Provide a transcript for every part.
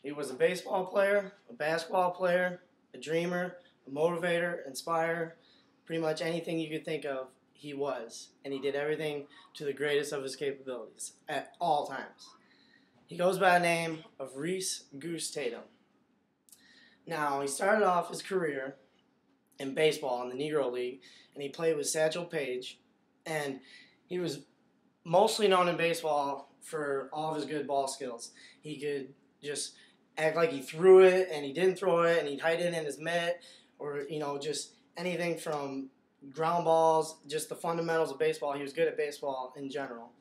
He was a baseball player, a basketball player, a dreamer, a motivator, inspirer, pretty much anything you could think of, he was. And he did everything to the greatest of his capabilities at all times. He goes by the name of Reese Goose Tatum. Now, he started off his career in baseball in the Negro League, and he played with Satchel Paige. And he was mostly known in baseball for all of his good ball skills. He could just act like he threw it and he didn't throw it, and he'd hide it in his mitt, or just anything from ground balls, just the fundamentals of baseball. He was good at baseball in general,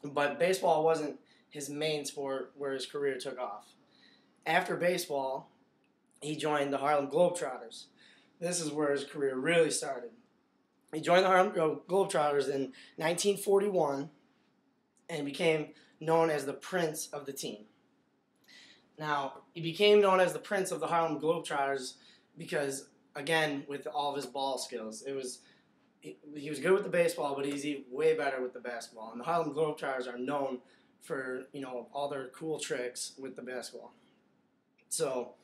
but baseball wasn't his main sport where his career took off. After baseball, he joined the Harlem Globetrotters. This is where his career really started. He joined the Harlem Globetrotters in 1941 and became known as the Prince of the team. Now, he became known as the Prince of the Harlem Globetrotters because, again, with all of his ball skills. He was good with the baseball, but he's way better with the basketball. And the Harlem Globetrotters are known for, all their cool tricks with the basketball. So,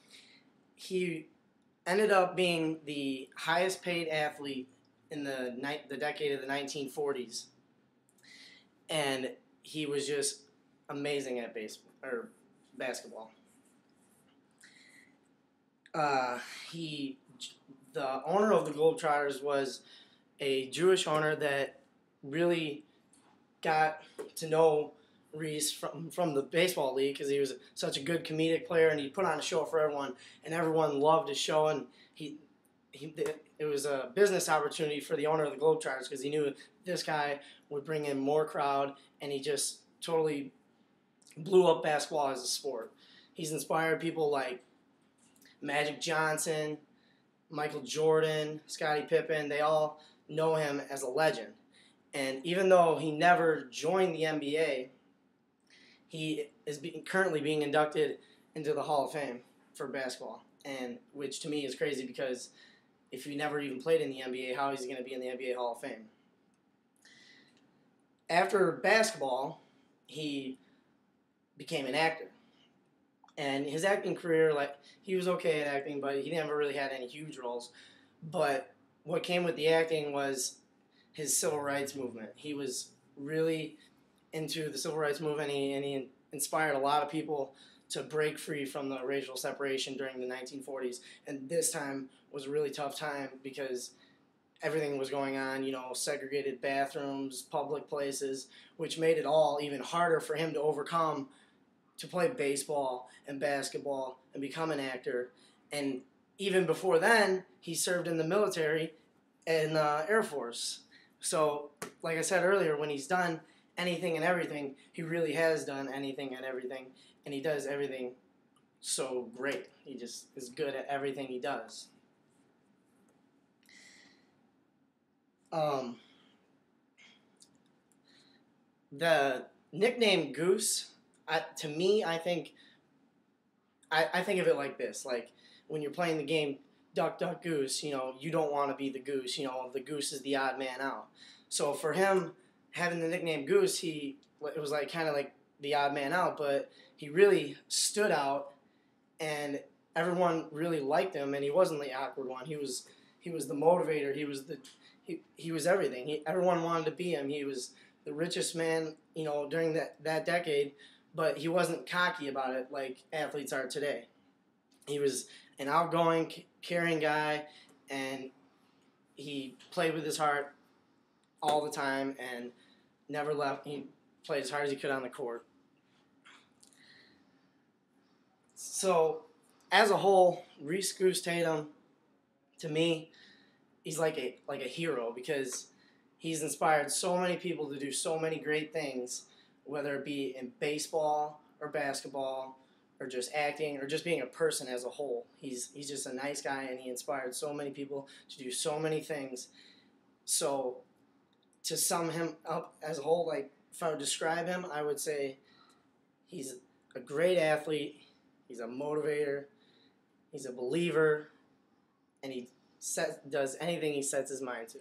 he ended up being the highest paid athlete in the decade of the 1940s. And he was just amazing at basketball. The owner of the Globetrotters was a Jewish owner that really got to know Reese from the baseball league because he was such a good comedic player, and he put on a show for everyone, and everyone loved his show. And it was a business opportunity for the owner of the Globetrotters because he knew this guy would bring in more crowd, and he just totally blew up basketball as a sport. He's inspired people like Magic Johnson, Michael Jordan, Scottie Pippen. They all know him as a legend. And even though he never joined the NBA, he is currently being inducted into the Hall of Fame for basketball, and which to me is crazy because if he never even played in the NBA, how is he going to be in the NBA Hall of Fame? After basketball, he became an actor. And his acting career, he was okay at acting, but he never really had any huge roles. But what came with the acting was his civil rights movement. He was really into the civil rights movement, and he inspired a lot of people to break free from the racial separation during the 1940s. And this time was a really tough time because everything was going on, segregated bathrooms, public places, which made it all even harder for him to overcome to play baseball and basketball and become an actor. And even before then, he served in the military and Air Force. So, like I said earlier, when he's done anything and everything, he really has done anything and everything, and he does everything so great. He just is good at everything he does. The nickname Goose, to me, I think of it like this: like when you're playing the game Duck, Duck, Goose, you don't want to be the goose. The goose is the odd man out. So for him, having the nickname Goose, it was kind of like the odd man out, but he really stood out, and everyone really liked him, and he wasn't the awkward one. He was the motivator. He was everything. Everyone wanted to be him. He was the richest man, during that decade, but he wasn't cocky about it like athletes are today. He was an outgoing, caring guy, and he played with his heart all the time and never left. He played as hard as he could on the court. So, as a whole, Reese Goose Tatum, to me, he's like a hero because he's inspired so many people to do so many great things, whether it be in baseball or basketball or just acting or just being a person as a whole. He's just a nice guy, and he inspired so many people to do so many things. So to sum him up as a whole, if I would describe him, I would say he's a great athlete, he's a motivator, he's a believer, and he does anything he sets his mind to.